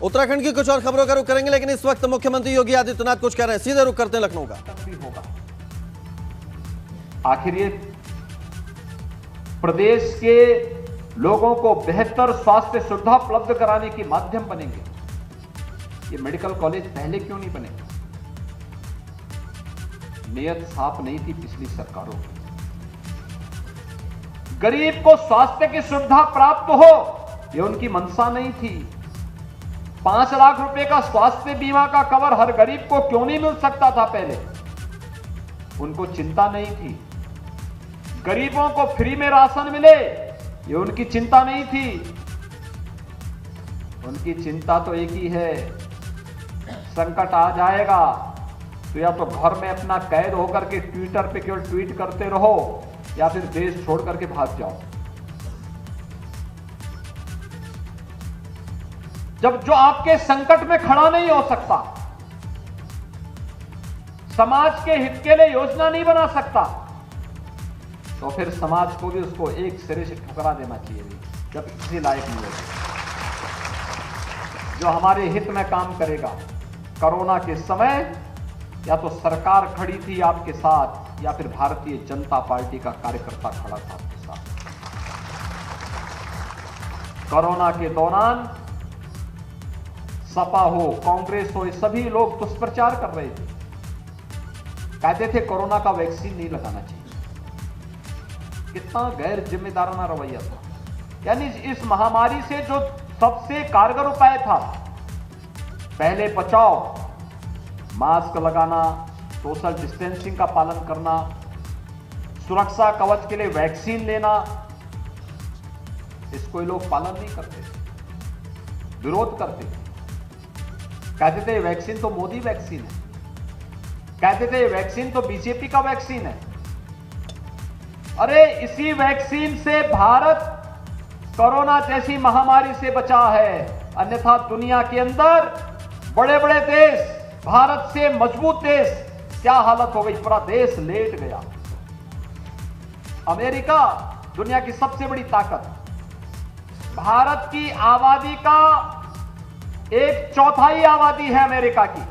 उत्तराखंड की कुछ और खबरों का रुख करेंगे, लेकिन इस वक्त मुख्यमंत्री योगी आदित्यनाथ कुछ कह रहे हैं। सीधे रुख करते हैं लखनऊ का। भी होगा, आखिर ये प्रदेश के लोगों को बेहतर स्वास्थ्य सुविधा उपलब्ध कराने के माध्यम बनेंगे। ये मेडिकल कॉलेज पहले क्यों नहीं बने? नियत साफ नहीं थी पिछली सरकारों की। गरीब को स्वास्थ्य की सुविधा प्राप्त हो, यह उनकी मंशा नहीं थी। 5 लाख रुपए का स्वास्थ्य बीमा का कवर हर गरीब को क्यों नहीं मिल सकता था पहले? उनको चिंता नहीं थी। गरीबों को फ्री में राशन मिले, ये उनकी चिंता नहीं थी। उनकी चिंता तो एक ही है, संकट आ जाएगा तो या तो घर में अपना कैद होकर के ट्विटर पे केवल ट्वीट करते रहो या फिर देश छोड़ करके भाग जाओ। जब जो आपके संकट में खड़ा नहीं हो सकता, समाज के हित के लिए योजना नहीं बना सकता, तो फिर समाज को भी उसको एक सिरे से ठुकरा देना चाहिए। जब किसी लायक नहीं होगा जो हमारे हित में काम करेगा। कोरोना के समय या तो सरकार खड़ी थी आपके साथ या फिर भारतीय जनता पार्टी का कार्यकर्ता खड़ा था आपके साथ। कोरोना के दौरान सपा हो, कांग्रेस हो, ये सभी लोग दुष्प्रचार कर रहे थे। कहते थे कोरोना का वैक्सीन नहीं लगाना चाहिए। कितना गैर जिम्मेदाराना रवैया था। यानी इस महामारी से जो सबसे कारगर उपाय था, पहले बचाओ, मास्क लगाना, सोशल डिस्टेंसिंग का पालन करना, सुरक्षा कवच के लिए वैक्सीन लेना, इसको ये लोग पालन नहीं करते, विरोध करते। कहते थे वैक्सीन तो मोदी वैक्सीन है, कहते थे वैक्सीन तो बीजेपी का वैक्सीन है। अरे इसी वैक्सीन से भारत कोरोना जैसी महामारी से बचा है, अन्यथा दुनिया के अंदर बड़े बड़े देश, भारत से मजबूत देश, क्या हालत हो गई, पूरा देश लेट गया। अमेरिका दुनिया की सबसे बड़ी ताकत, भारत की आबादी का 1/4 आबादी है अमेरिका की।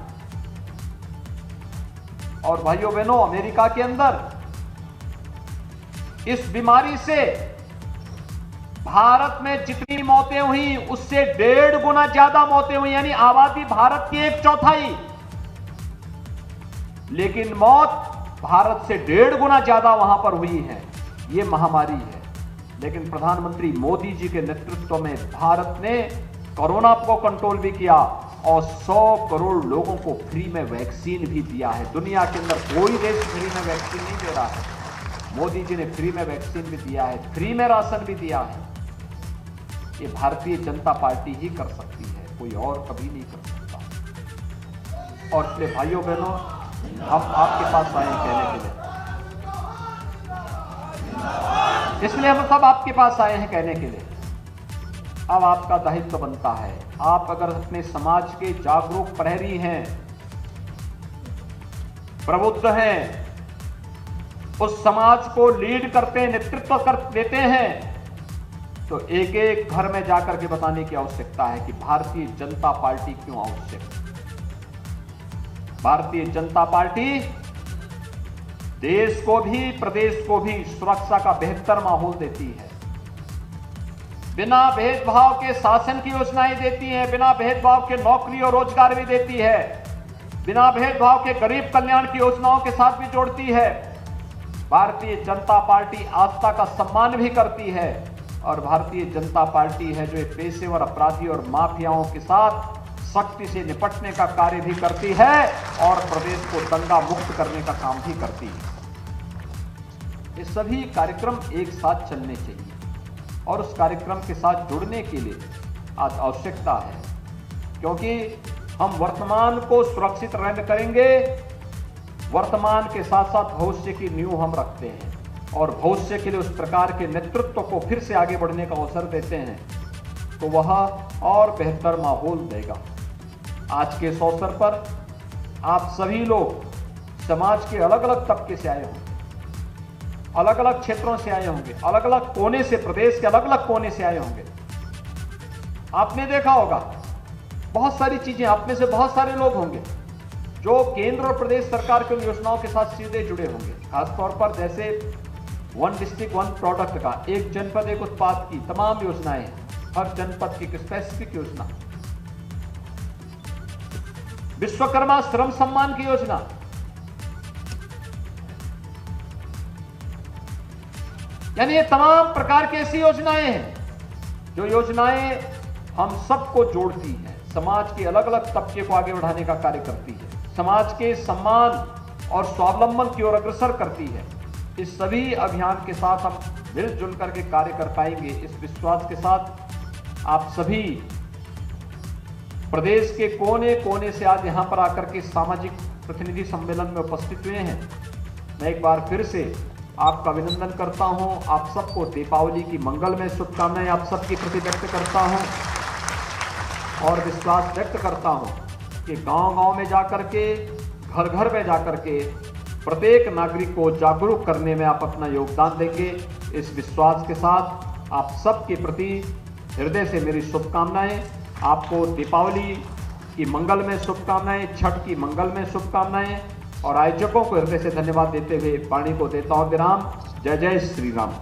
और भाइयों बहनों, अमेरिका के अंदर इस बीमारी से भारत में जितनी मौतें हुई उससे 1.5 गुना ज्यादा मौतें हुई, यानी आबादी भारत की 1/4, लेकिन मौत भारत से 1.5 गुना ज्यादा वहां पर हुई है। यह महामारी है। लेकिन प्रधानमंत्री मोदी जी के नेतृत्व में भारत ने कोरोना को कंट्रोल भी किया और 100 करोड़ लोगों को फ्री में वैक्सीन भी दिया है। दुनिया के अंदर कोई देश फ्री में वैक्सीन नहीं दे रहा है। मोदी जी ने फ्री में वैक्सीन भी दिया है, फ्री में राशन भी दिया है। ये भारतीय जनता पार्टी ही कर सकती है, कोई और कभी नहीं कर सकता। और इसलिए भाइयों बहनों, हम आपके पास आए हैं कहने के लिए, इसलिए हम सब आपके पास आए हैं कहने के लिए, अब आपका दायित्व बनता है। आप अगर अपने समाज के जागरूक प्रहरी हैं, प्रबुद्ध हैं, उस समाज को लीड करते, नेतृत्व कर देते हैं, तो एक एक घर में जाकर के बताने की आवश्यकता है कि भारतीय जनता पार्टी क्यों आवश्यक है। भारतीय जनता पार्टी देश को भी, प्रदेश को भी सुरक्षा का बेहतर माहौल देती है। बिना भेदभाव के शासन की योजनाएं देती है, बिना भेदभाव के नौकरी और रोजगार भी देती है, बिना भेदभाव के गरीब कल्याण की योजनाओं के साथ भी जोड़ती है। भारतीय जनता पार्टी आस्था का सम्मान भी करती है और भारतीय जनता पार्टी है जो पेशेवर अपराधी और माफियाओं के साथ सख्ती से निपटने का कार्य भी करती है और प्रदेश को दंगा मुक्त करने का काम भी करती है। ये सभी कार्यक्रम एक साथ चलने चाहिए और उस कार्यक्रम के साथ जुड़ने के लिए आज आवश्यकता है, क्योंकि हम वर्तमान को सुरक्षित रहने करेंगे, वर्तमान के साथ साथ भविष्य की नींव हम रखते हैं और भविष्य के लिए उस प्रकार के नेतृत्व को फिर से आगे बढ़ने का अवसर देते हैं, तो वह और बेहतर माहौल देगा। आज के इस अवसर पर आप सभी लोग समाज के अलग अलग तबके से आए होंगे, अलग अलग क्षेत्रों से आए होंगे, अलग अलग कोने से, प्रदेश के अलग अलग कोने से आए होंगे। आपने देखा होगा बहुत सारी चीजें, आप में से बहुत सारे लोग होंगे जो केंद्र और प्रदेश सरकार की योजनाओं के साथ सीधे जुड़े होंगे। खासतौर पर जैसे वन डिस्ट्रिक्ट वन प्रोडक्ट का, एक जनपद एक उत्पाद की तमाम योजनाएं हैं, हर जनपद की स्पेसिफिक योजना, विश्वकर्मा श्रम सम्मान की योजना, यानी ये तमाम प्रकार की ऐसी योजनाएं हैं जो योजनाएं हम सबको जोड़ती हैं, समाज के अलग अलग तबके को आगे बढ़ाने का कार्य करती है, समाज के सम्मान और स्वावलंबन की ओर अग्रसर करती है। इस सभी अभियान के साथ हम मिलजुल करके कार्य कर पाएंगे, इस विश्वास के साथ आप सभी प्रदेश के कोने कोने से आज यहां पर आकर के सामाजिक प्रतिनिधि सम्मेलन में उपस्थित हुए हैं। मैं एक बार फिर से आपका अभिनंदन करता हूं, आप सबको दीपावली की मंगलमय शुभकामनाएं आप सबके प्रति व्यक्त करता हूं और विश्वास व्यक्त करता हूं कि गांव-गांव में जाकर के, घर-घर में जाकर के प्रत्येक नागरिक को जागरूक करने में आप अपना योगदान देंगे। इस विश्वास के साथ आप सबके प्रति हृदय से मेरी शुभकामनाएं। आपको दीपावली की मंगलमय शुभकामनाएं, छठ की मंगलमय शुभकामनाएं और आयोजकों को हृदय से धन्यवाद देते हुए वाणी को देता हूं विराम। जय जय श्री राम।